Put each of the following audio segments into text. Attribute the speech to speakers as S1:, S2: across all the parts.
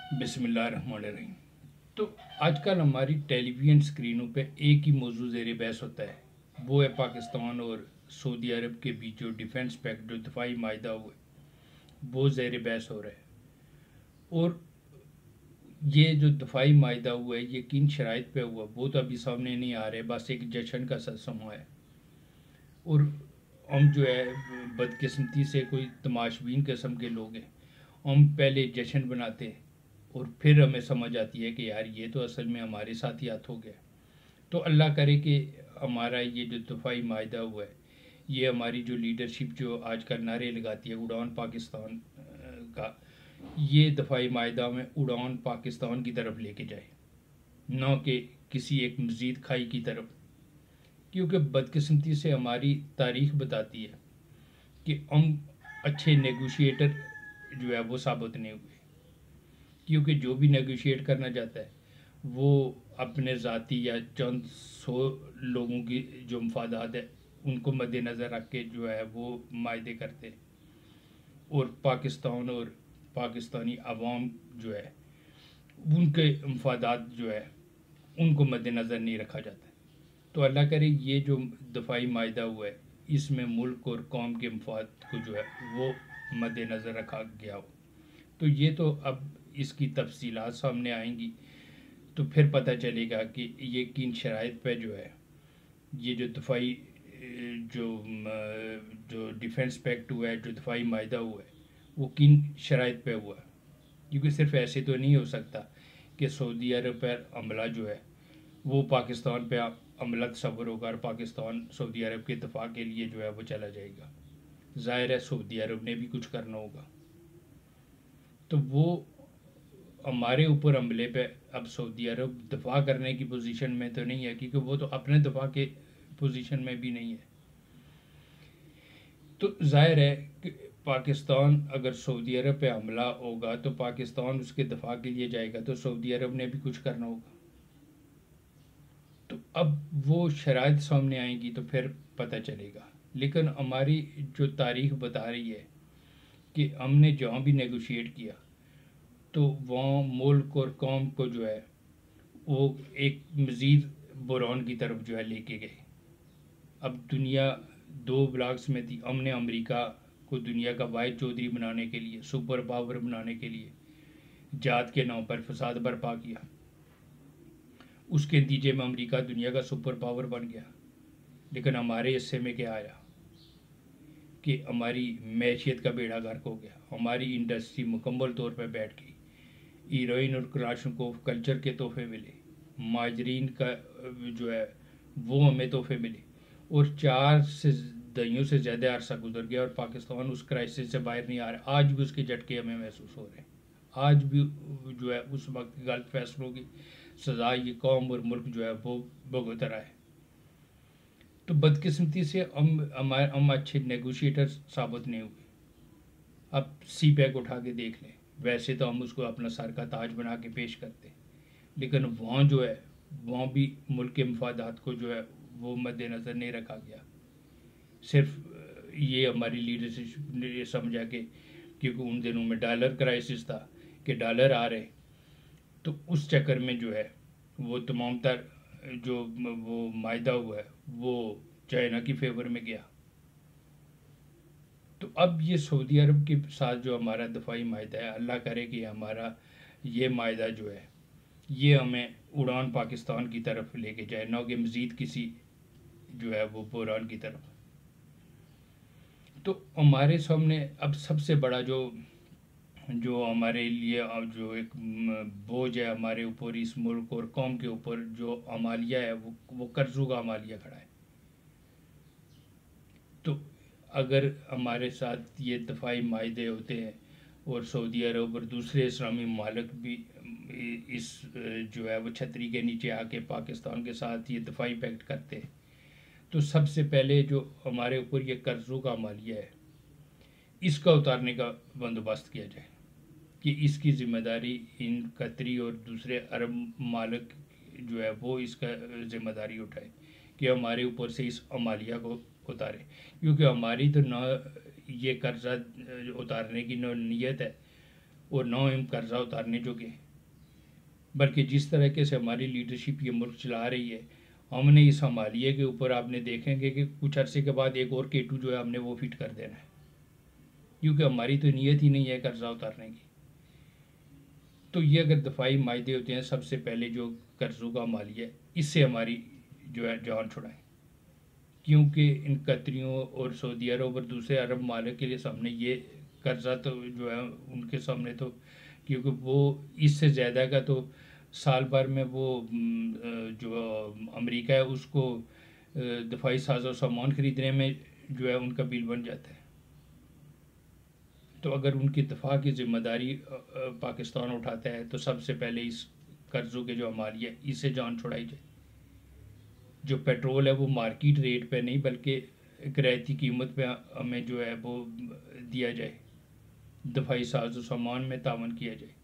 S1: बिस्मिल्लाहिर्रहमानिर्रहीम। तो आजकल हमारी टेलीविज़न स्क्रीनों पे एक ही मौजू ज़ेर बहस होता है, वो है पाकिस्तान और सऊदी अरब के बीच जो डिफेंस पैक्ट जो दफाई माहिदा हुआ है वो ज़ेर बहस हो रहा है। और ये जो दफाई माहिदा हुआ है ये किन शराइत पे हुआ वो तो अभी सामने नहीं आ रहे, बस एक जश्न का सा समा है। और हम जो है बदकिस्मती से कोई तमाशबीन किस्म के लोग हैं, हम पहले जश्न बनाते हैं और फिर हमें समझ आती है कि यार ये तो असल में हमारे साथ ही हाथ हो गया। तो अल्लाह करे कि हमारा ये जो दफाई माहिदा हुआ है ये हमारी जो लीडरशिप जो आजकल नारे लगाती है उड़ान पाकिस्तान का, ये दफाई माहिदा में उड़ान पाकिस्तान की तरफ लेके जाए, न कि किसी एक मज़ीद खाई की तरफ। क्योंकि बदकिस्मती से हमारी तारीख बताती है कि हम अच्छे नेगोशिएटर जो है वो साबित नहीं हुए। क्योंकि जो भी नेगोशिएट करना चाहता है वो अपने ज़ाती या चंद सौ लोगों की जो मफादात है उनको मद्देनज़र रख के जो है वो मायदे करते हैं, और पाकिस्तान और पाकिस्तानी अवाम जो है उनके मफादात जो है उनको मद्देनज़र नहीं रखा जाता। तो अल्लाह करे ये जो दफाई माहिदा हुआ है इसमें मुल्क और कौम के मफाद को जो है वो मद्देनज़र रखा गया हो। तो ये तो अब इसकी तफसीलात सामने आएंगी तो फिर पता चलेगा कि ये किन शराइत पे जो है ये जो दफाई जो डिफेंस पैक्ट हुआ है, जो दफाई माहिदा हुआ है वो किन शराइत पे हुआ है। क्योंकि सिर्फ ऐसे तो नहीं हो सकता कि सऊदी अरब पर हमला जो है वो पाकिस्तान पे हमला तस्वर होगा और पाकिस्तान सऊदी अरब के इतफाक़ के लिए जो है वो चला जाएगा। ज़ाहिर है सऊदी अरब ने भी कुछ करना होगा। तो वो हमारे ऊपर हमले पे अब सऊदी अरब दफा करने की पोजीशन में तो नहीं है, क्योंकि वो तो अपने दफा के पोजीशन में भी नहीं है। तो जाहिर है कि पाकिस्तान अगर सऊदी अरब पे हमला होगा तो पाकिस्तान उसके दफा के लिए जाएगा, तो सऊदी अरब ने भी कुछ करना होगा। तो अब वो शराइत सामने आएंगी तो फिर पता चलेगा। लेकिन हमारी जो तारीख बता रही है कि हमने जहाँ भी नेगोशिएट किया तो वहाँ मुल्क और कौम को जो है वो एक मज़ीद बुरान की तरफ जो है लेके गए। अब दुनिया दो ब्लॉक्स में थी, हमने अमेरिका को दुनिया का वाहिद चौधरी बनाने के लिए, सुपर पावर बनाने के लिए जात के नाम पर फसाद बर्पा किया। उसके नतीजे में अमेरिका दुनिया का सुपर पावर बन गया। लेकिन हमारे हिस्से में क्या आया कि हमारी मैशियत का बेड़ा गर्क हो गया, हमारी इंडस्ट्री मुकम्मल तौर पर बैठ गई। हीरोइन और क्लाशनकोफ कल्चर के तोहफे मिले, माजरीन का जो है वो हमें तोहफे मिले, और 4 दहाइयों से ज़्यादा अरसा गुजर गया और पाकिस्तान उस क्राइसिस से बाहर नहीं आ रहा। आज भी उसके झटके हमें महसूस हो रहे हैं। आज भी जो है उस वक्त गलत फैसलों की सज़ा ये कौम और मुल्क जो है वो भुगत रहा है। तो बदकिस्मती से हम अच्छे नेगोशिएटर साबित नहीं हुए। अब सी पैक उठा के देख लें, वैसे तो हम उसको अपना सर का ताज बना के पेश करते, लेकिन वहाँ जो है वहाँ भी मुल्क के मफादात को जो है वो मद्देनज़र नहीं रखा गया। सिर्फ ये हमारी लीडरशिप ने ये समझा कि क्योंकि उन दिनों में डॉलर क्राइसिस था कि डॉलर आ रहे, तो उस चक्कर में जो है वो तमाम तर जो वो मायदा हुआ है वो चाइना की फेवर में गया। तो अब ये सऊदी अरब के साथ जो हमारा दफाई माहिदा है, अल्लाह करे कि हमारा ये माहिदा जो है ये हमें उड़ान पाकिस्तान की तरफ लेके जाए, ना कि मज़ीद किसी जो है वो बुरान की तरफ। तो हमारे सामने अब सबसे बड़ा जो जो हमारे लिए अब जो एक बोझ है हमारे ऊपर, इस मुल्क और कौम के ऊपर जो अमालिया है वो कर्ज़ों का अमालिया खड़ा है। तो अगर हमारे साथ ये दफाई माहिदे होते हैं और सऊदी अरब और दूसरे इस्लामी ममालिक भी इस जो है वो छतरी के नीचे आके पाकिस्तान के साथ ये दफाई पैक्ट करते हैं, तो सबसे पहले जो हमारे ऊपर ये कर्ज़ों का मालिया है इसका उतारने का बंदोबस्त किया जाए कि इसकी ज़िम्मेदारी इन कतरी और दूसरे अरब मालिक जो है वो इसका ज़िम्मेदारी उठाए कि हमारे ऊपर से इस अमालिया को उतारे। क्योंकि हमारी तो ना ये कर्जा उतारने की ना नीयत है और ना हम कर्जा उतारने जोगे, बल्कि जिस तरीके से हमारी लीडरशिप ये मुल्क चला रही है, हमने इस हमालिया के ऊपर आपने देखेंगे कि कुछ अरसे के बाद एक और केटू जो है हमने वो फिट कर देना है, क्योंकि हमारी तो नीयत ही नहीं है कर्जा उतारने की। तो ये अगर दफाई मायदे होते हैं, सबसे पहले जो कर्जों का हमालिया, इससे हमारी जो है जान छुड़ाएं, क्योंकि इन कतरियों और सऊदी अरब और दूसरे अरब मालिक के लिए सामने ये कर्जा तो जो है उनके सामने तो, क्योंकि वो इससे ज़्यादा का तो साल भर में वो जो अमेरिका है उसको दफाई साजो सामान खरीदने में जो है उनका बिल बन जाता है। तो अगर उनकी दफा की जिम्मेदारी पाकिस्तान उठाता है तो सबसे पहले इस कर्ज़ों के जो हमालिया इससे जान छुड़ाई जाए। जो पेट्रोल है वो मार्केट रेट पे नहीं बल्कि किरायती कीमत पे हमें जो है वो दिया जाए, दफाई साजो सामान में तावन किया जाए।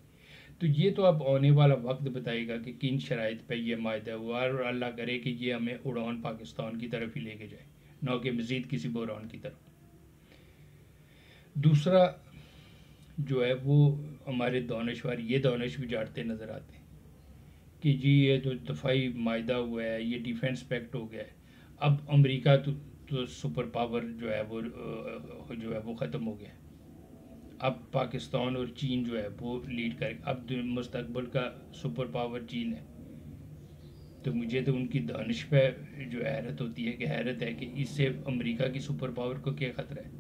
S1: तो ये तो अब आने वाला वक्त बताएगा कि किन शराइत पे ये मायदा हुआ, और अल्लाह करे कि ये हमें उड़ान पाकिस्तान की तरफ ही लेके जाए, ना कि मज़ीद किसी बहरान की तरफ। दूसरा जो है वो हमारे दानश्वर ये दानश भी जाटते नज़र आते हैं कि जी ये जो दफाई मायदा हुआ है, ये डिफेंस पैक्ट हो गया है, अब अमेरिका तो सुपर पावर जो है वो ख़त्म हो गया है, अब पाकिस्तान और चीन जो है वो लीड करे, अब मुस्तकबिल का सुपर पावर चीन है। तो मुझे तो उनकी दानिश पे जो हैरत होती है कि हैरत है कि इससे अमेरिका की सुपर पावर को क्या ख़तरा है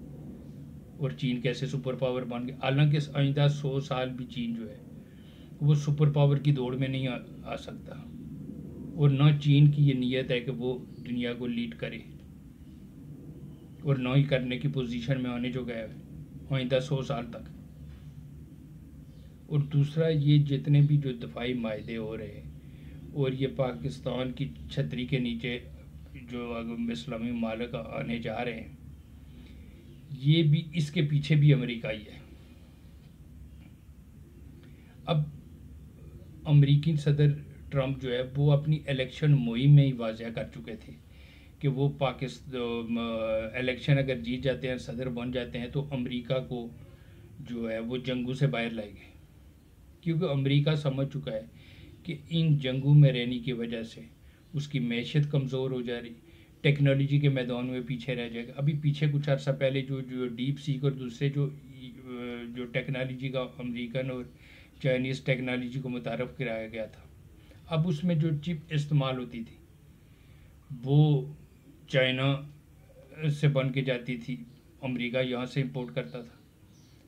S1: और चीन कैसे सुपर पावर बन गया। हालांकि आइंदा 100 साल भी चीन जो है वो सुपर पावर की दौड़ में नहीं आ सकता, और ना चीन की ये नीयत है कि वो दुनिया को लीड करे, और ना ही करने की पोजीशन में आने जो गया है आइंदा 100 साल तक। और दूसरा ये जितने भी जो दफाई मायदे हो रहे हैं और ये पाकिस्तान की छतरी के नीचे जो इस्लामी मालिक आने जा रहे हैं, ये भी इसके पीछे भी अमेरिका ही है। अब अमेरिकी सदर ट्रंप जो है वो अपनी इलेक्शन मुहिम में ही वाज़ह कर चुके थे कि वो पाकिस्तान इलेक्शन अगर जीत जाते हैं, सदर बन जाते हैं, तो अमेरिका को जो है वो जंगों से बाहर लाएंगे, क्योंकि अमेरिका समझ चुका है कि इन जंगों में रहने की वजह से उसकी मैशियत कमज़ोर हो जा रही, टेक्नोलॉजी के मैदान में पीछे रह जाएगा। अभी पीछे कुछ अर्सा पहले जो जो डीप सीक और दूसरे जो टेक्नोलॉजी का अमेरिकन और चाइनीज़ टेक्नोलॉजी को मुतारफ़ कराया गया था, अब उसमें जो चिप इस्तेमाल होती थी वो चाइना से बन के जाती थी, अमेरिका यहाँ से इंपोर्ट करता था।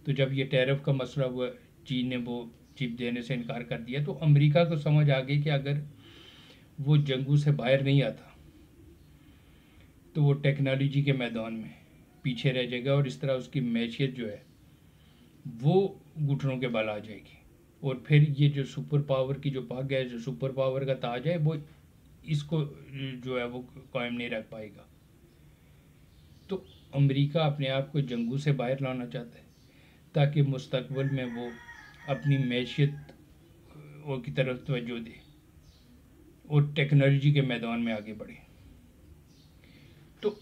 S1: तो जब ये टैरिफ का मसला हुआ, चीन ने वो चिप देने से इनकार कर दिया, तो अमेरिका को समझ आ गई कि अगर वो जंगों से बाहर नहीं आता तो वो टेक्नोलॉजी के मैदान में पीछे रह जाएगा, और इस तरह उसकी मैशियत जो है वो घुटनों के बल आ जाएगी, और फिर ये जो सुपर पावर की जो पग है, जो सुपर पावर का ताज है, वो इसको जो है वो कायम नहीं रख पाएगा। तो अमेरिका अपने आप को जंगों से बाहर लाना चाहता है ताकि मुस्तकबिल में वो अपनी मैशियत की तरफ तवज्जो दे और टेक्नोलॉजी के मैदान में आगे बढ़े। तो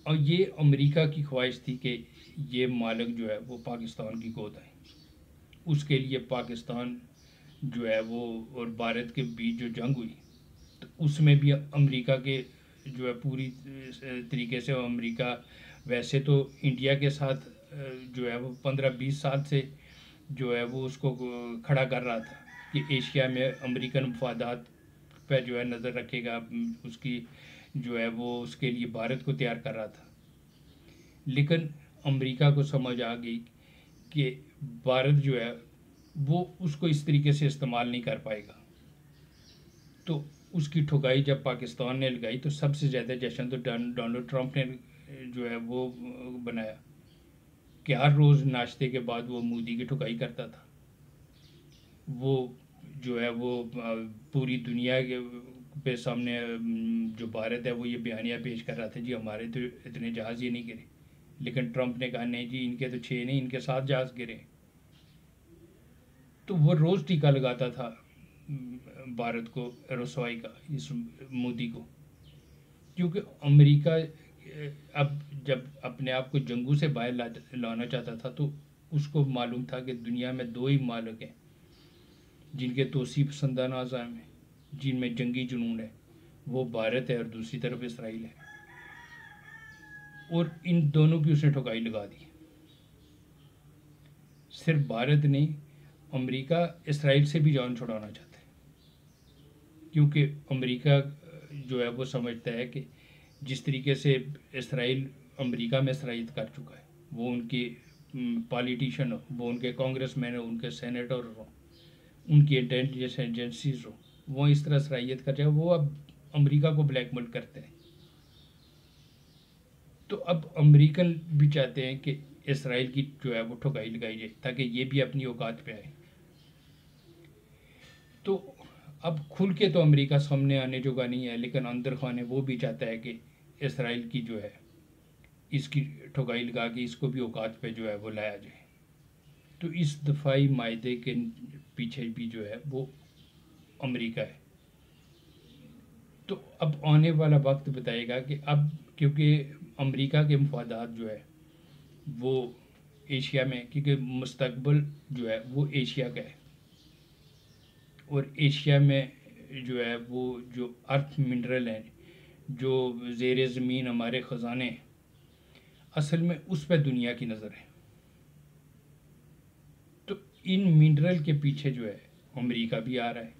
S1: ये अमेरिका की ख्वाहिश थी कि ये मालिक जो है वो पाकिस्तान की गोद आए। उसके लिए पाकिस्तान जो है वो और भारत के बीच जो जंग हुई, तो उसमें भी अमेरिका के जो है पूरी तरीके से अमेरिका वैसे तो इंडिया के साथ जो है वो 15-20 साल से जो है वो उसको खड़ा कर रहा था कि एशिया में अमेरिकन मफादात पर जो है नज़र रखेगा, उसकी जो है वो उसके लिए भारत को तैयार कर रहा था। लेकिन अमेरिका को समझ आ गई कि भारत जो है वो उसको इस तरीके से इस्तेमाल नहीं कर पाएगा। तो उसकी ठुकाई जब पाकिस्तान ने लगाई तो सबसे ज़्यादा जश्न तो डोनाल्ड ट्रंप ने जो है वो बनाया कि हर रोज़ नाश्ते के बाद वो मोदी की ठुकाई करता था। वो जो है वो पूरी दुनिया के सामने जो भारत है वो ये बयानिया पेश कर रहा था, जी हमारे तो इतने जहाज़ ही नहीं गिरे। लेकिन ट्रंप ने कहा नहीं जी, इनके तो 6 नहीं, इनके 7 जहाज़ गिरे। तो वो रोज़ टीका लगाता था भारत को रसवाई का, इस मोदी को, क्योंकि अमेरिका अब जब अपने आप को जंगों से बाहर लाना चाहता था तो उसको मालूम था कि दुनिया में दो ही मालिक हैं जिनके तोसीफ पसंदाना आज़ाम है, जिनमें जंगी जुनून है, वो भारत है और दूसरी तरफ इसराइल है। और इन दोनों की उसने ठुकाई लगा दी। सिर्फ भारत नहीं, अमेरिका इसराइल से भी जान छुड़ाना चाहता है, क्योंकि अमेरिका जो है वो समझता है कि जिस तरीके से इसराइल अमेरिका में सराहित कर चुका है, वो उनके पॉलिटिशियन हो, वो उनके कांग्रेसमैन हो, उनके सेनेटर हो, उनकी इंटेलिजेंस एजेंसीज हो, वो इस तरह सराहियत कर जाए, वो अब अमेरिका को ब्लैकमेल करते हैं। तो अब अमेरिकन भी चाहते हैं कि इसराइल की जो है वो ठुकाई लगाई जाए ताकि ये भी अपनी औकात पे आए। तो अब खुल के तो अमेरिका सामने आने जोगा नहीं है, लेकिन अंदर खाने वो भी चाहता है कि इसराइल की जो है इसकी ठुकाई लगा के इसको भी औकात पे जो है वो लाया जाए। तो इस दफाई मायदे के पीछे भी जो है वो अमेरिका है। तो अब आने वाला वक्त बताएगा कि अब क्योंकि अमेरिका के मफादात जो है वो एशिया में, क्योंकि मुस्तकबिल जो है वो एशिया का है, और एशिया में जो है वो जो अर्थ मिनरल हैं, जो ज़ेर ज़मीन हमारे ख़जाने हैं, असल में उस पर दुनिया की नज़र है। तो इन मिनरल के पीछे जो है अमेरिका भी आ रहा है।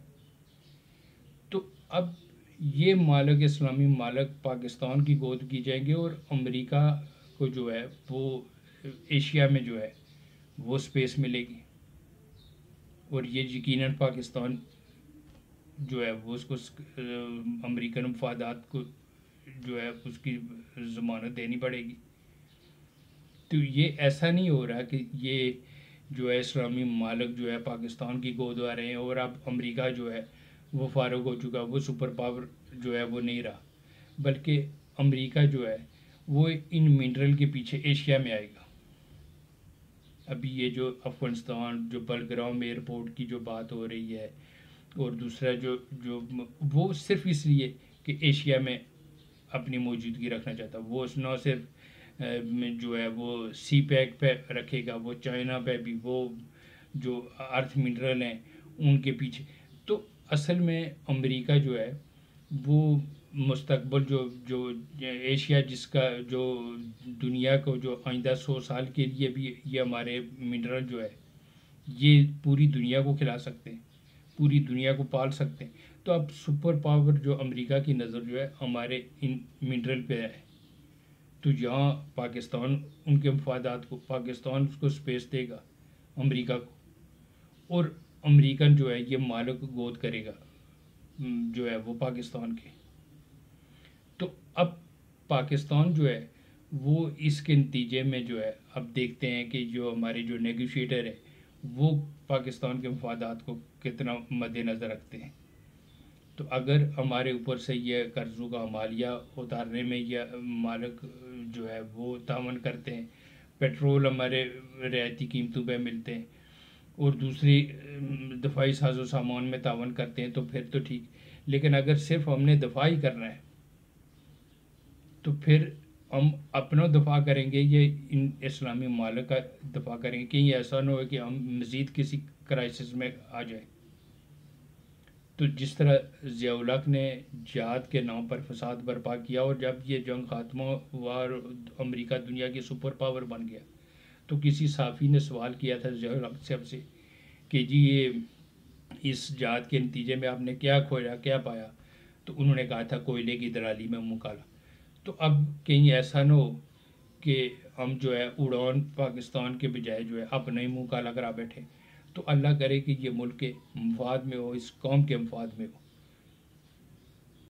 S1: तो अब ये मालिक, इस्लामी मालिक पाकिस्तान की गोद की जाएंगे और अमेरिका को जो है वो एशिया में जो है वो स्पेस मिलेगी, और ये यकीनन पाकिस्तान जो है वो उसको अमेरिकन मफादात को जो है उसकी ज़मानत देनी पड़ेगी। तो ये ऐसा नहीं हो रहा कि ये जो है इस्लामी मालिक जो है पाकिस्तान की गोद आ रहे हैं और अब अमेरिका जो है वो फारूक हो चुका, वो सुपर पावर जो है वो नहीं रहा, बल्कि अमेरिका जो है वो इन मिनरल के पीछे एशिया में आएगा। अभी ये जो अफ़गानिस्तान जो बलग्राम एयरपोर्ट की जो बात हो रही है, और दूसरा जो जो वो सिर्फ इसलिए कि एशिया में अपनी मौजूदगी रखना चाहता, वो न सिर्फ जो है वो सी पैक पे रखेगा, वो चाइना पे भी वो जो अर्थ मिनरल हैं उनके पीछे। तो असल में अमेरिका जो है वो मुस्तकबिल जो जो एशिया जिसका जो दुनिया को जो आइंदा 100 साल के लिए भी ये हमारे मिनरल जो है ये पूरी दुनिया को खिला सकते हैं, पूरी दुनिया को पाल सकते हैं। तो अब सुपर पावर जो अमेरिका की नज़र जो है हमारे इन मिनरल पे है। तो यहाँ पाकिस्तान उनके मफादात को, पाकिस्तान उसको स्पेस देगा अमेरिका को, और अमेरिकन जो है ये मालिक गोद करेगा जो है वो पाकिस्तान के। तो अब पाकिस्तान जो है वो इसके नतीजे में जो है अब देखते हैं कि जो हमारे जो नेगोशिएटर है वो पाकिस्तान के मफादात को कितना मद्देनज़र रखते हैं। तो अगर हमारे ऊपर से ये कर्ज़ों का हमालिया उतारने में यह मालिक जो है वो तावन करते हैं, पेट्रोल हमारे रियायती कीमतों पे मिलते हैं, और दूसरी दफाई साजो सामान में तावन करते हैं, तो फिर तो ठीक। लेकिन अगर सिर्फ हमने दफा ही करना है तो फिर हम अपना दफा करेंगे, ये इन इस्लामी मालिक का दफा करेंगे, कहीं ऐसा ना हो कि हम मज़ीद किसी क्राइसिस में आ जाए। तो जिस तरह ज़िया-उल-हक ने जिहाद के नाम पर फसाद बर्पा किया, और जब ये जंग खात्मा हुआ और अमेरिका दुनिया की सुपर पावर बन गया, तो किसी साफ़ी ने सवाल किया था ज़िया-उल-हक साहब से कि जी ये इस जिहाद के नतीजे में आपने क्या खोया, क्या पाया? तो उन्होंने कहा था कोयले की दलाली में मुँह काला। तो अब कहीं ऐसा ना हो कि हम जो है उड़ान पाकिस्तान के बजाय जो है अपना ही मुँह काला करा बैठे। तो अल्लाह करे कि ये मुल्क के मफाद में हो, इस कौम के मफाद में हो।